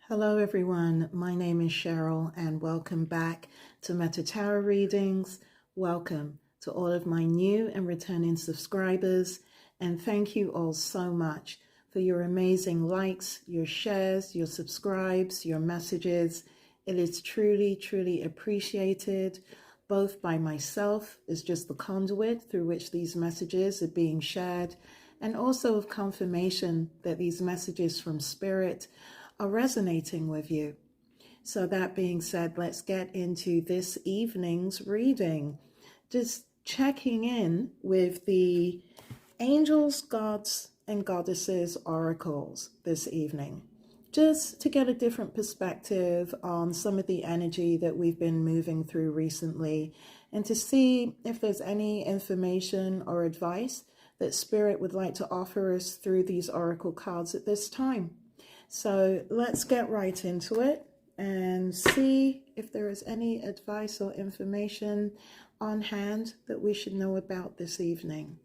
Hello everyone, my name is Cheryl and welcome back to Meta Tarot Readings. Welcome to all of my new and returning subscribers, and thank you all so much for your amazing likes, your shares, your subscribes, your messages. It is truly appreciated, both by myself as just the conduit through which these messages are being shared, and also of confirmation that these messages from Spirit are resonating with you. So that being said, let's get into this evening's reading. Just checking in with the angels, gods, and goddesses oracles this evening, just to get a different perspective on some of the energy that we've been moving through recently, and to see if there's any information or advice that Spirit would like to offer us through these oracle cards at this time. So let's get right into it and see if there is any advice or information on hand that we should know about this evening.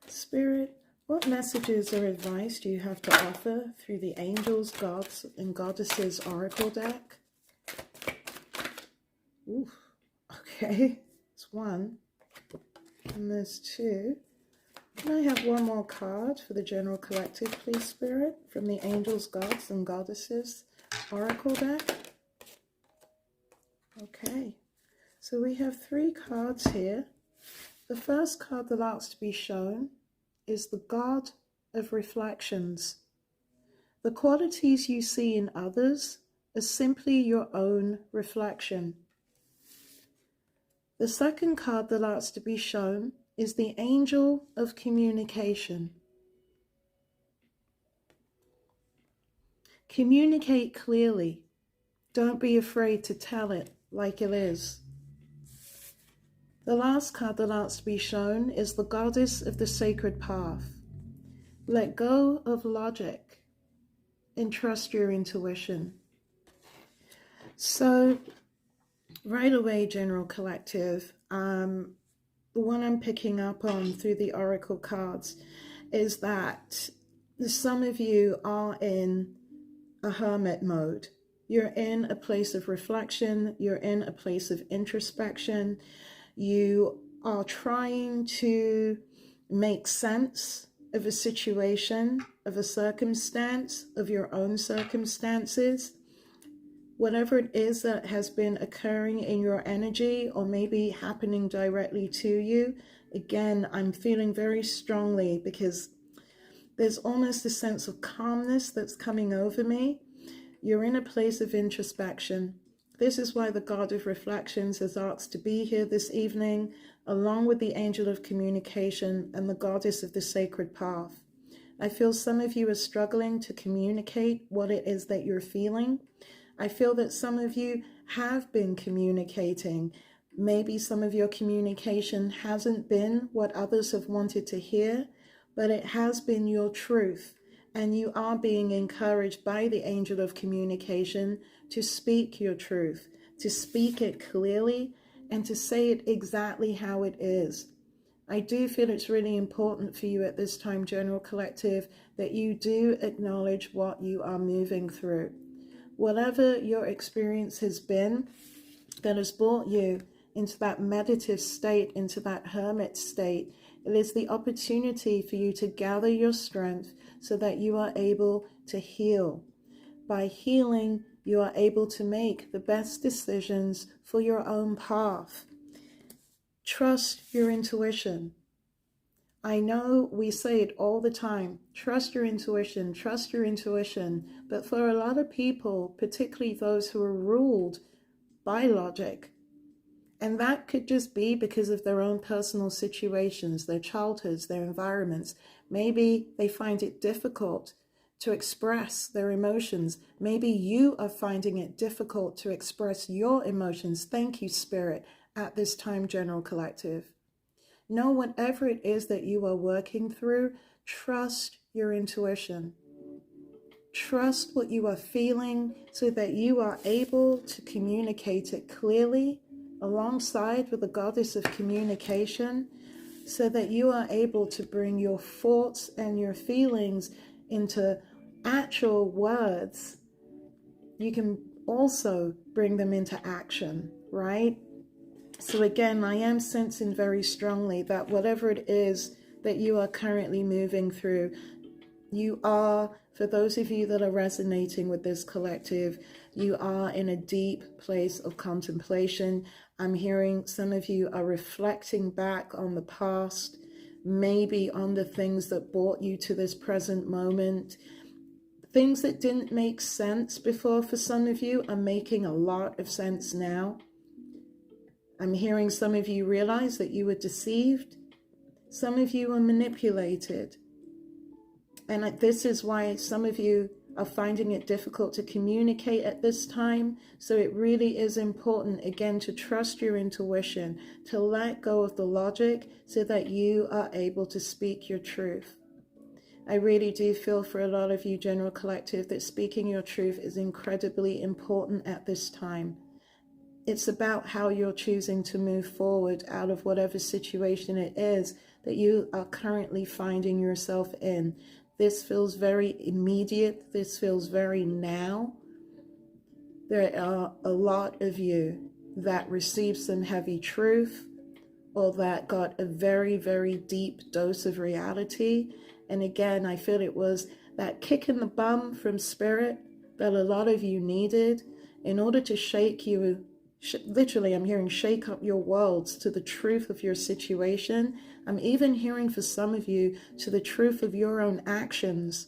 Spirit, what messages or advice do you have to offer through the angels, gods, and goddesses oracle deck? Ooh, okay, it's one, and there's two. Can I have one more card for the general collective, please, Spirit, from the angels, gods, and goddesses oracle deck? Okay, so we have three cards here. The first card that asks to be shown is the God of Reflections. The qualities you see in others are simply your own reflection. The second card that asks to be shown is the Angel of Communication. Communicate clearly. Don't be afraid to tell it like it is. The last card that asks to be shown is the Goddess of the Sacred Path. Let go of logic and trust your intuition. So, right away, General Collective, the one I'm picking up on through the oracle cards is that some of you are in a hermit mode. You're in a place of reflection. You're in a place of introspection. You are trying to make sense of a situation, of a circumstance, of your own circumstances. Whatever it is that has been occurring in your energy or maybe happening directly to you, again, I'm feeling very strongly because there's almost a sense of calmness that's coming over me. You're in a place of introspection. This is why the God of Reflections has asked to be here this evening, along with the Angel of Communication and the Goddess of the Sacred Path. I feel some of you are struggling to communicate what it is that you're feeling. I feel that some of you have been communicating. Maybe some of your communication hasn't been what others have wanted to hear, but it has been your truth. And you are being encouraged by the Angel of Communication to speak your truth, to speak it clearly, and to say it exactly how it is. I do feel it's really important for you at this time, General Collective, that you do acknowledge what you are moving through. Whatever your experience has been that has brought you into that meditative state, into that hermit state, it is the opportunity for you to gather your strength so that you are able to heal. By healing, you are able to make the best decisions for your own path. Trust your intuition. I know we say it all the time, trust your intuition, but for a lot of people, particularly those who are ruled by logic, and that could just be because of their own personal situations, their childhoods, their environments. Maybe they find it difficult to express their emotions. Maybe you are finding it difficult to express your emotions. Thank you, Spirit, at this time, General Collective. Know whatever it is that you are working through, trust your intuition. Trust what you are feeling so that you are able to communicate it clearly alongside with the Goddess of Communication, so that you are able to bring your thoughts and your feelings into actual words, you can also bring them into action, right? So again, I am sensing very strongly that whatever it is that you are currently moving through, you are, for those of you that are resonating with this collective, you are in a deep place of contemplation. I'm hearing some of you are reflecting back on the past, maybe on the things that brought you to this present moment. Things that didn't make sense before for some of you are making a lot of sense now. I'm hearing some of you realize that you were deceived. Some of you were manipulated. And this is why some of you are finding it difficult to communicate at this time. So it really is important, again, to trust your intuition, to let go of the logic so that you are able to speak your truth. I really do feel for a lot of you, General Collective, that speaking your truth is incredibly important at this time. It's about how you're choosing to move forward out of whatever situation it is that you are currently finding yourself in. This feels very immediate. This feels very now. There are a lot of you that received some heavy truth or that got a very, very deep dose of reality. And again, I feel it was that kick in the bum from spirit that a lot of you needed in order to shake you. Literally, I'm hearing shake up your worlds to the truth of your situation. I'm even hearing for some of you to the truth of your own actions.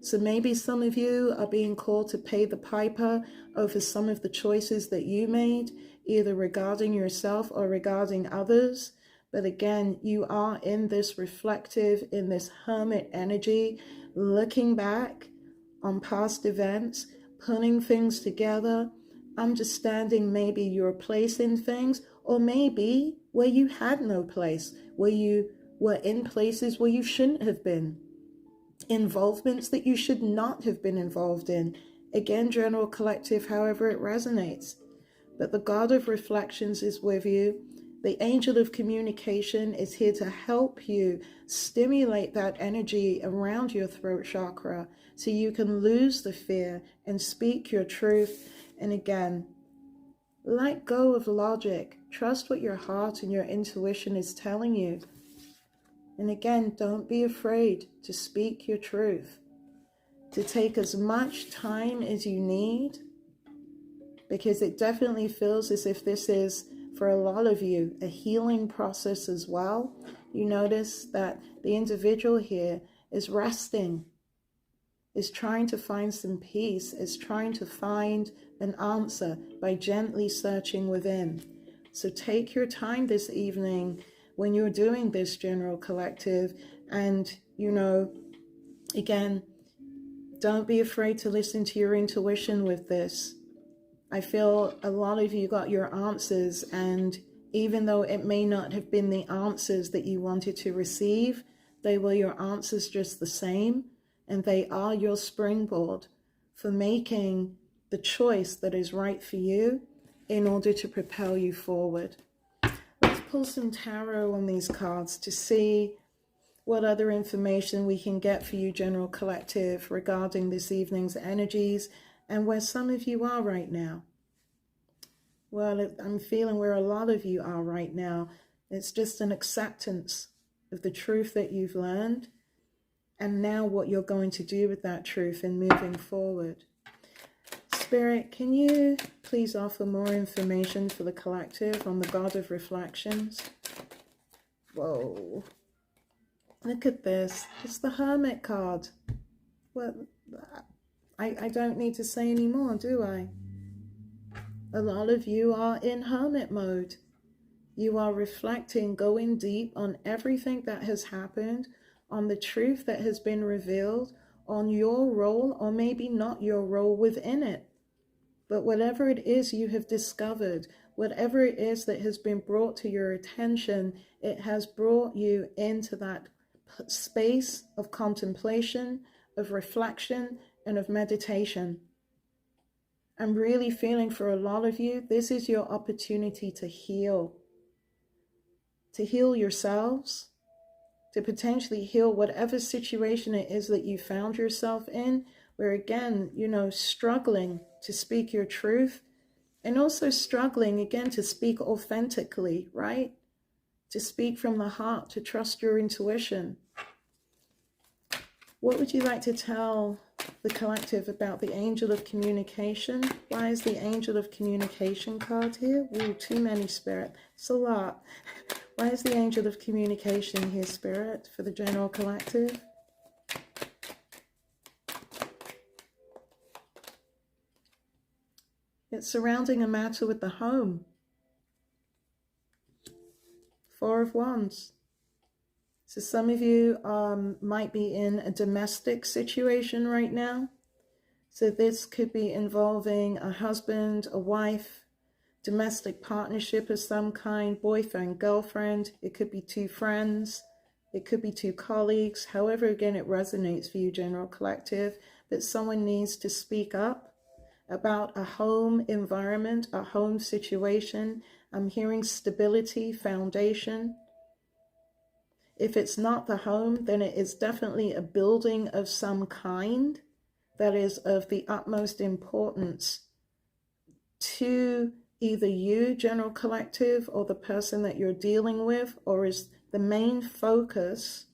So maybe some of you are being called to pay the piper over some of the choices that you made, either regarding yourself or regarding others. But again, you are in this reflective, in this hermit energy, looking back on past events, putting things together, understanding maybe your place in things, or maybe where you had no place, where you were in places where you shouldn't have been, involvements that you should not have been involved in. Again, General Collective, however it resonates. But the God of Reflections is with you. The angel of communication is here to help you stimulate that energy around your throat chakra so you can lose the fear and speak your truth. And again, let go of logic. Trust what your heart and your intuition is telling you. And again, don't be afraid to speak your truth, to take as much time as you need, because it definitely feels as if this is, for a lot of you, a healing process as well. You notice that the individual here is resting, is trying to find some peace, is trying to find an answer by gently searching within. So take your time this evening when you're doing this, General Collective, and, again, don't be afraid to listen to your intuition with this. I feel a lot of you got your answers, and even though it may not have been the answers that you wanted to receive, they were your answers just the same, and they are your springboard for making the choice that is right for you in order to propel you forward. Let's pull some tarot on these cards to see what other information we can get for you, General Collective, regarding this evening's energies and where some of you are right now. Well, I'm feeling where a lot of you are right now. It's just an acceptance of the truth that you've learned, and now what you're going to do with that truth in moving forward. Spirit, can you please offer more information for the collective on the God of Reflections? Whoa. Look at this. It's the Hermit card. Well, I don't need to say any more, do I? A lot of you are in hermit mode. You are reflecting, going deep on everything that has happened, on the truth that has been revealed, on your role, or maybe not your role within it. But whatever it is you have discovered, whatever it is that has been brought to your attention, it has brought you into that space of contemplation, of reflection, and of meditation. I'm really feeling for a lot of you, this is your opportunity to heal yourselves, to potentially heal whatever situation it is that you found yourself in, where again, struggling to speak your truth, and also struggling again to speak authentically, right? To speak from the heart, to trust your intuition. What would you like to tell the collective about the angel of communication? Why is the angel of communication card here? Ooh, too many, Spirit. It's a lot. Why is the angel of communication here, Spirit, for the general collective? It's surrounding a matter with the home. Four of Wands. So some of you might be in a domestic situation right now. So this could be involving a husband, a wife, domestic partnership of some kind, boyfriend, girlfriend. It could be two friends. It could be two colleagues. However, again, it resonates for you, general collective. But someone needs to speak up about a home environment, a home situation. I'm hearing stability, foundation. If it's not the home, then it is definitely a building of some kind that is of the utmost importance to either you, general collective, or the person that you're dealing with, or is the main focus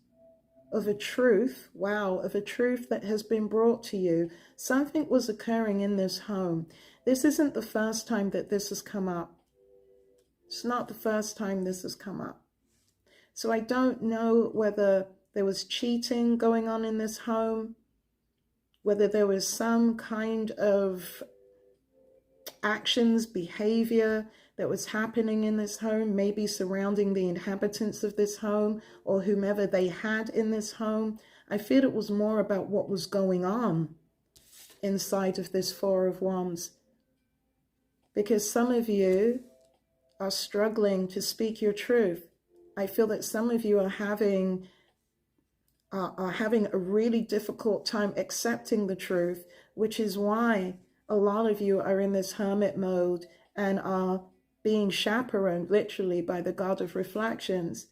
of a truth, of a truth that has been brought to you. Something was occurring in this home. This isn't the first time that this has come up. It's not the first time this has come up. So I don't know whether there was cheating going on in this home, whether there was some kind of actions, behavior that was happening in this home, maybe surrounding the inhabitants of this home or whomever they had in this home. I feel it was more about what was going on inside of this Four of Wands, because some of you are struggling to speak your truth. I feel that some of you are having a really difficult time accepting the truth, which is why a lot of you are in this hermit mode and are being chaperoned literally by the god of reflections.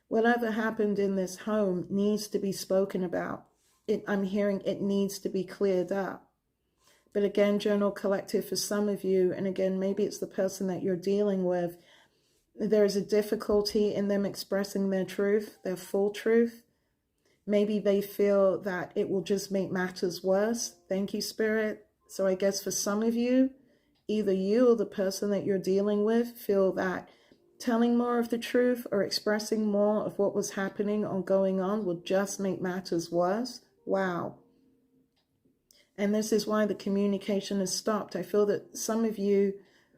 Whatever happened in this home needs to be spoken about. I'm hearing it needs to be cleared up. But again, general collective, for some of you, and again, maybe it's the person that you're dealing with, there is a difficulty in them expressing their truth, their full truth. Maybe they feel that it will just make matters worse. Thank you, Spirit. So I guess for some of you, either you or the person that you're dealing with feel that telling more of the truth or expressing more of what was happening or going on will just make matters worse. Wow. And this is why the communication has stopped. I feel that some of you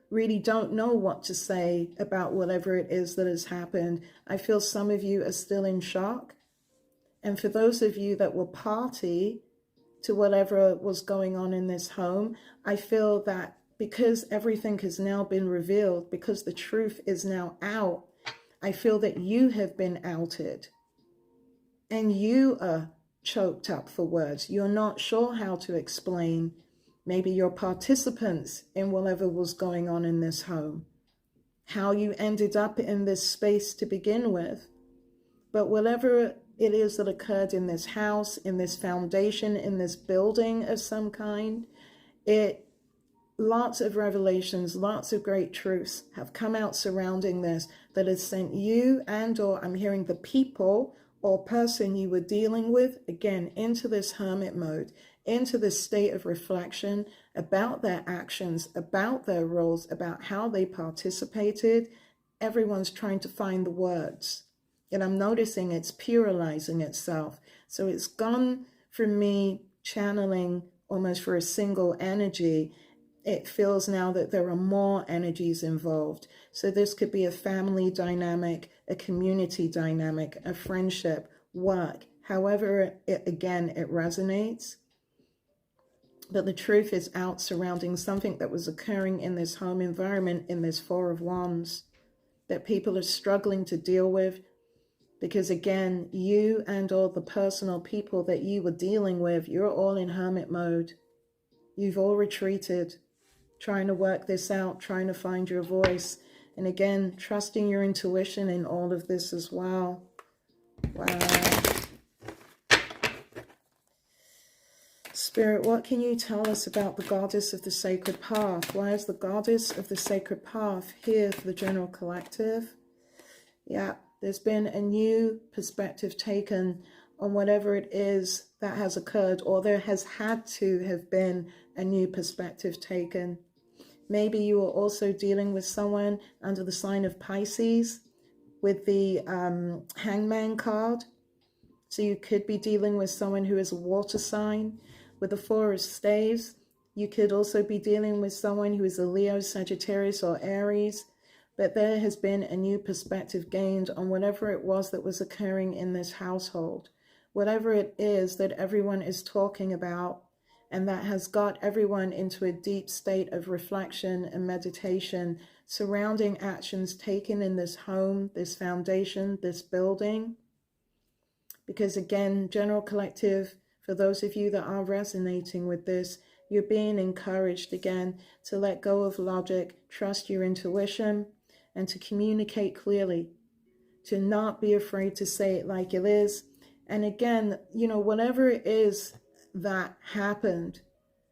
really don't know what to say about whatever it is that has happened. I feel some of you are still in shock. And for those of you that were party to whatever was going on in this home, I feel that because everything has now been revealed, because the truth is now out, I feel that you have been outed and you are choked up for words. You're not sure how to explain maybe your participants in whatever was going on in this home, how you ended up in this space to begin with. But whatever it is that occurred in this house, in this foundation, in this building of some kind, lots of revelations, lots of great truths have come out surrounding this that has sent you and or I'm hearing the people or person you were dealing with, again, into this hermit mode, into this state of reflection about their actions, about their roles, about how they participated. Everyone's trying to find the words. And I'm noticing it's pluralizing itself. So it's gone from me channeling almost for a single energy. It feels now that there are more energies involved. So this could be a family dynamic, a community dynamic, a friendship, work, however it resonates. But the truth is out surrounding something that was occurring in this home environment, in this Four of Wands, that people are struggling to deal with. Because again, you and all the personal people that you were dealing with, you're all in hermit mode. You've all retreated, trying to work this out, trying to find your voice. And again, trusting your intuition in all of this as well. Wow. Spirit, what can you tell us about the goddess of the sacred path? Why is the goddess of the sacred path here for the general collective? Yeah, there's been a new perspective taken on whatever it is that has occurred, or there has had to have been a new perspective taken. Maybe you are also dealing with someone under the sign of Pisces with the Hangman card. So you could be dealing with someone who is a water sign with the Four of Staves. You could also be dealing with someone who is a Leo, Sagittarius, or Aries. But there has been a new perspective gained on whatever it was that was occurring in this household. Whatever it is that everyone is talking about, and that has got everyone into a deep state of reflection and meditation surrounding actions taken in this home, this foundation, this building. Because again, general collective, for those of you that are resonating with this, you're being encouraged again to let go of logic, trust your intuition, and to communicate clearly, to not be afraid to say it like it is. And again, you know, whatever it is that happened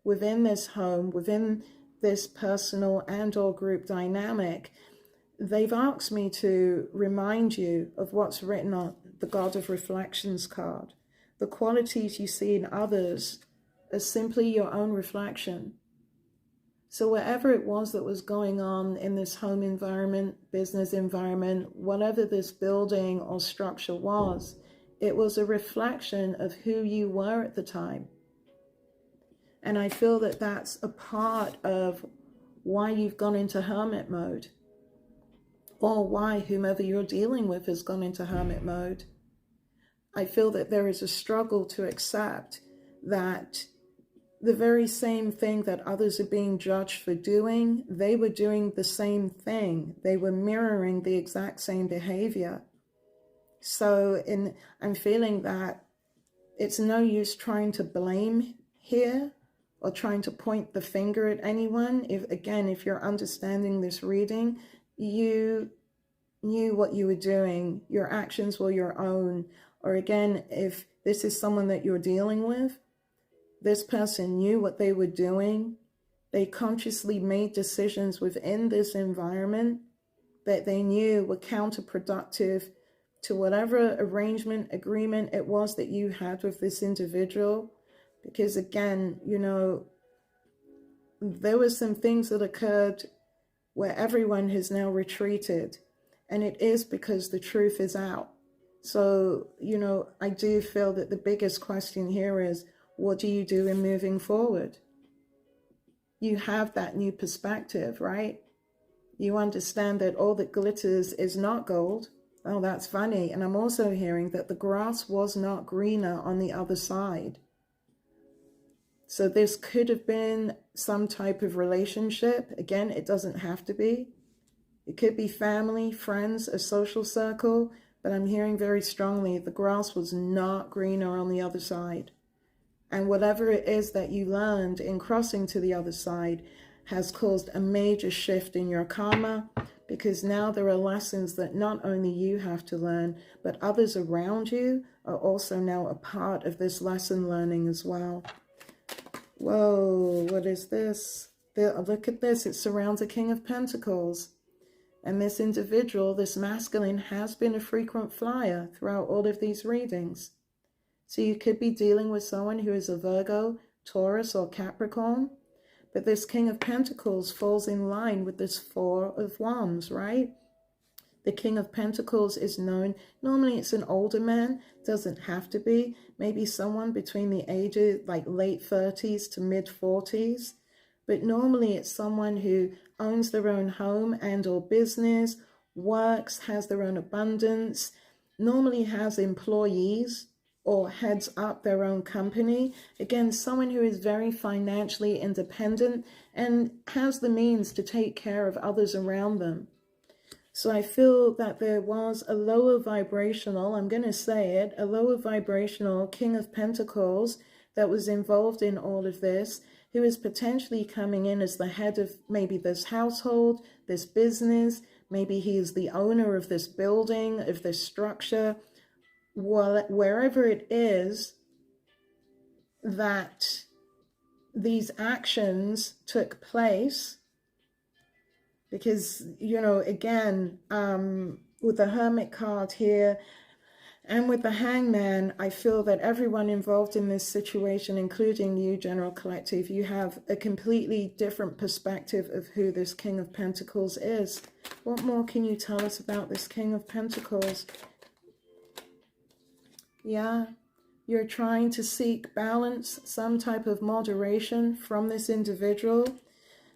within this home, within this personal and or group dynamic, they've asked me to remind you of what's written on the God of Reflections card. The qualities you see in others are simply your own reflection. So whatever it was that was going on in this home environment, business environment, whatever this building or structure was, it was a reflection of who you were at the time. And I feel that that's a part of why you've gone into hermit mode, or why whomever you're dealing with has gone into hermit mode. I feel that there is a struggle to accept that the very same thing that others are being judged for doing, they were doing the same thing. They were mirroring the exact same behavior. So I'm feeling that it's no use trying to blame here or trying to point the finger at anyone. If you're understanding this reading, you knew what you were doing. Your actions were your own. Or again, if this is someone that you're dealing with, this person knew what they were doing. They consciously made decisions within this environment that they knew were counterproductive to whatever arrangement, agreement it was that you had with this individual. Because again, you know, there were some things that occurred where everyone has now retreated. And it is because the truth is out. So, you know, I do feel that the biggest question here is, what do you do in moving forward? You have that new perspective, right? You understand that all that glitters is not gold. Oh, that's funny. And I'm also hearing that the grass was not greener on the other side. So this could have been some type of relationship. Again, it doesn't have to be. It could be family, friends, a social circle. But I'm hearing very strongly the grass was not greener on the other side. And whatever it is that you learned in crossing to the other side has caused a major shift in your karma, because now there are lessons that not only you have to learn, but others around you are also now a part of this lesson learning as well. Whoa, what is this? Look at this. It surrounds a King of Pentacles. And this individual, this masculine, has been a frequent flyer throughout all of these readings. So you could be dealing with someone who is a Virgo, Taurus, or Capricorn. But this King of Pentacles falls in line with this Four of Wands, right? The King of Pentacles is known, normally it's an older man, doesn't have to be. Maybe someone between the ages, like late 30s to mid 40s. But normally it's someone who owns their own home and or business, works, has their own abundance, normally has employees, or heads up their own company. Again, someone who is very financially independent and has the means to take care of others around them. So I feel that there was a lower vibrational, I'm going to say it, a lower vibrational King of Pentacles that was involved in all of this, who is potentially coming in as the head of maybe this household, this business. Maybe he is the owner of this building, of this structure. wherever it is that these actions took place, because, you know, again, with the Hermit card here and with the Hangman, I feel that everyone involved in this situation, including you, General Collective, you have a completely different perspective of who this King of Pentacles is. What more can you tell us about this King of Pentacles? Yeah, you're trying to seek balance, some type of moderation from this individual.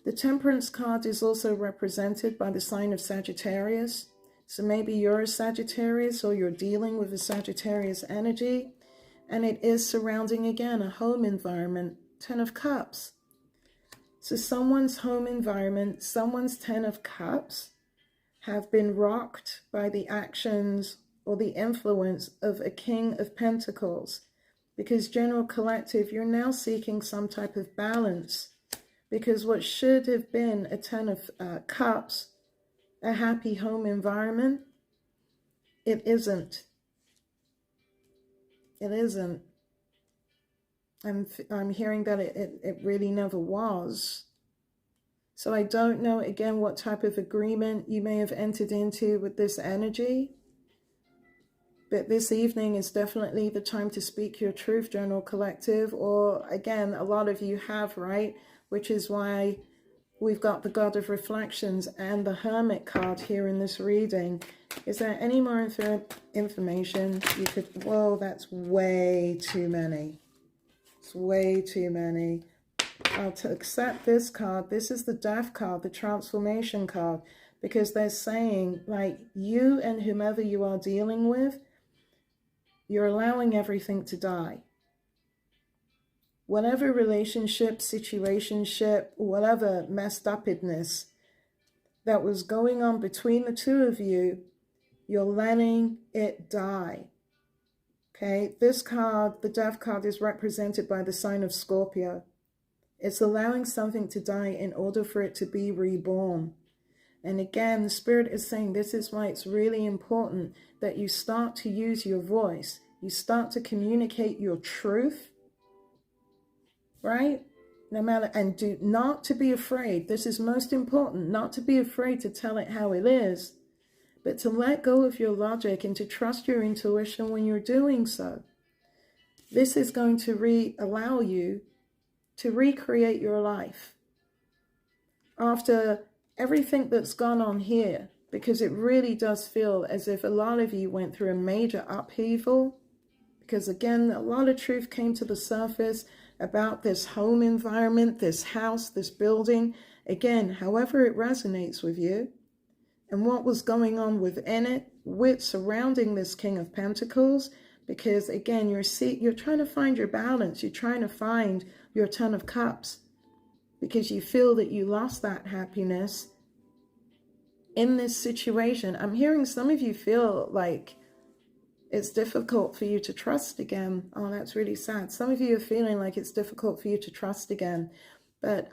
The Temperance card is also represented by the sign of Sagittarius. So maybe you're a Sagittarius, or you're dealing with a Sagittarius energy, and it is surrounding, again, a home environment. 10 of Cups. So someone's home environment, someone's 10 of Cups have been rocked by the actions or the influence of a King of Pentacles. Because, General Collective, you're now seeking some type of balance. Because what should have been a 10 of Cups, a happy home environment, it isn't. It isn't. I'm hearing that it really never was. So I don't know, again, what type of agreement you may have entered into with this energy. But this evening is definitely the time to speak your truth, General Collective. Or, again, a lot of you have, right? Which is why we've got the God of Reflections and the Hermit card here in this reading. Is there any more information you could... Whoa, that's way too many. It's way too many. To accept this card, this is the Death card, the Transformation card, because they're saying, like, you and whomever you are dealing with, you're allowing everything to die. Whatever relationship, situationship, whatever messed upness that was going on between the two of you, you're letting it die. Okay, this card, the Death card, is represented by the sign of Scorpio. It's allowing something to die in order for it to be reborn. And again, the Spirit is saying this is why it's really important that you start to use your voice. You start to communicate your truth, right? No matter, and do not to be afraid. This is most important, not to be afraid to tell it how it is, but to let go of your logic and to trust your intuition when you're doing so. This is going to allow you to recreate your life after everything that's gone on here, because it really does feel as if a lot of you went through a major upheaval, because, again, a lot of truth came to the surface about this home environment, this house, this building. Again, however it resonates with you, and what was going on within it, with surrounding this King of Pentacles. Because, again, you're trying to find your balance. You're trying to find your 10 of Cups, because you feel that you lost that happiness in this situation. I'm hearing some of you feel like it's difficult for you to trust again. Oh, that's really sad. Some of you are feeling like it's difficult for you to trust again. But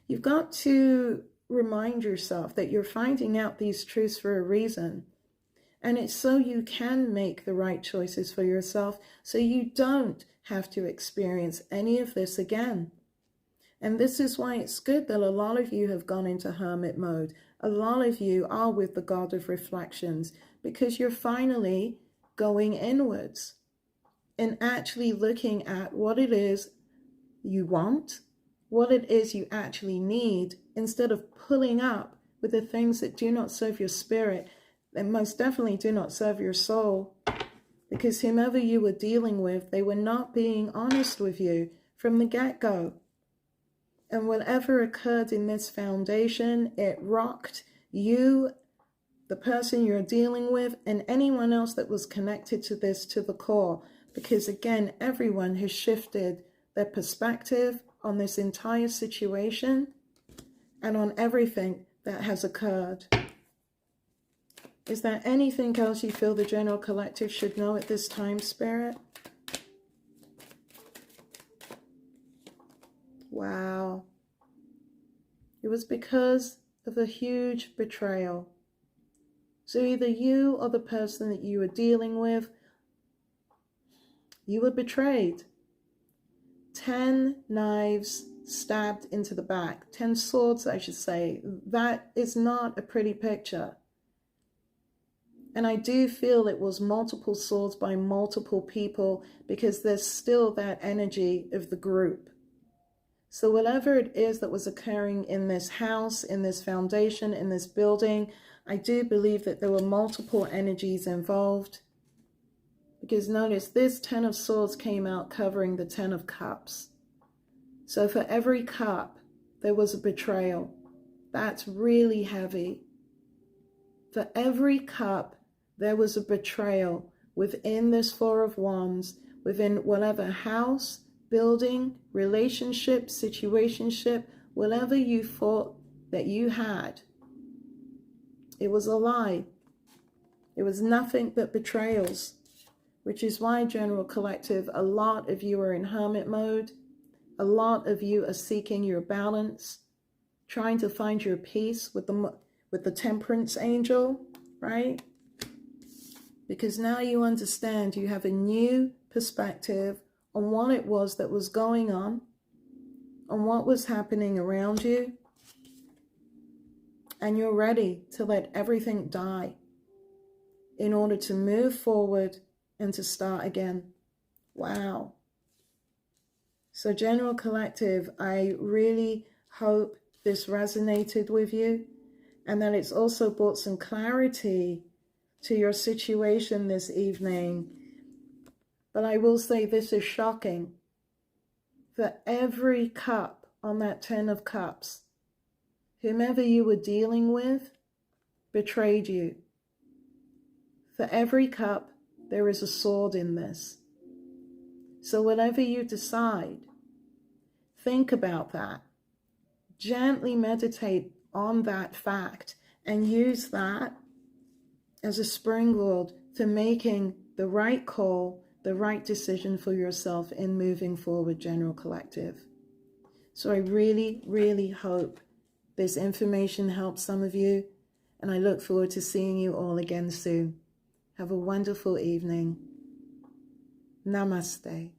you've got to remind yourself that you're finding out these truths for a reason. And it's so you can make the right choices for yourself, so you don't have to experience any of this again. And this is why it's good that a lot of you have gone into hermit mode. A lot of you are with the God of Reflections, because you're finally going inwards and actually looking at what it is you want, what it is you actually need, instead of pulling up with the things that do not serve your spirit and most definitely do not serve your soul. Because whomever you were dealing with, they were not being honest with you from the get-go. And whatever occurred in this foundation, it rocked you, the person you're dealing with, and anyone else that was connected to this to the core. Because, again, everyone has shifted their perspective on this entire situation and on everything that has occurred. Is there anything else you feel the General Collective should know at this time, Spirit? Wow. It was because of a huge betrayal. So either you or the person that you were dealing with You were betrayed. 10 knives stabbed into the back. 10 swords, I should say. That is not a pretty picture. And I do feel it was multiple swords by multiple people, because there's still that energy of the group. So whatever it is that was occurring in this house, in this foundation, in this building, I do believe that there were multiple energies involved. Because notice, this 10 of swords came out covering the 10 of cups. So for every cup, there was a betrayal. That's really heavy. For every cup, there was a betrayal within this Four of Wands, within whatever house, building, relationship, situationship, whatever you thought that you had. It was a lie. It was nothing but betrayals, which is why, General Collective, a lot of you are in hermit mode. A lot of you are seeking your balance, trying to find your peace with the Temperance Angel, right? Because now you understand, you have a new perspective on what it was that was going on what was happening around you, and you're ready to let everything die in order to move forward and to start again. Wow. So General Collective, I really hope this resonated with you, and that it's also brought some clarity to your situation this evening. But I will say this is shocking. For every cup on that 10 of cups, whomever you were dealing with betrayed you. For every cup, there is a sword in this. So whatever you decide, think about that. Gently meditate on that fact and use that as a springboard to making the right call, the right decision for yourself in moving forward, General Collective. So I really, really hope this information helps some of you, and I look forward to seeing you all again soon. Have a wonderful evening. Namaste.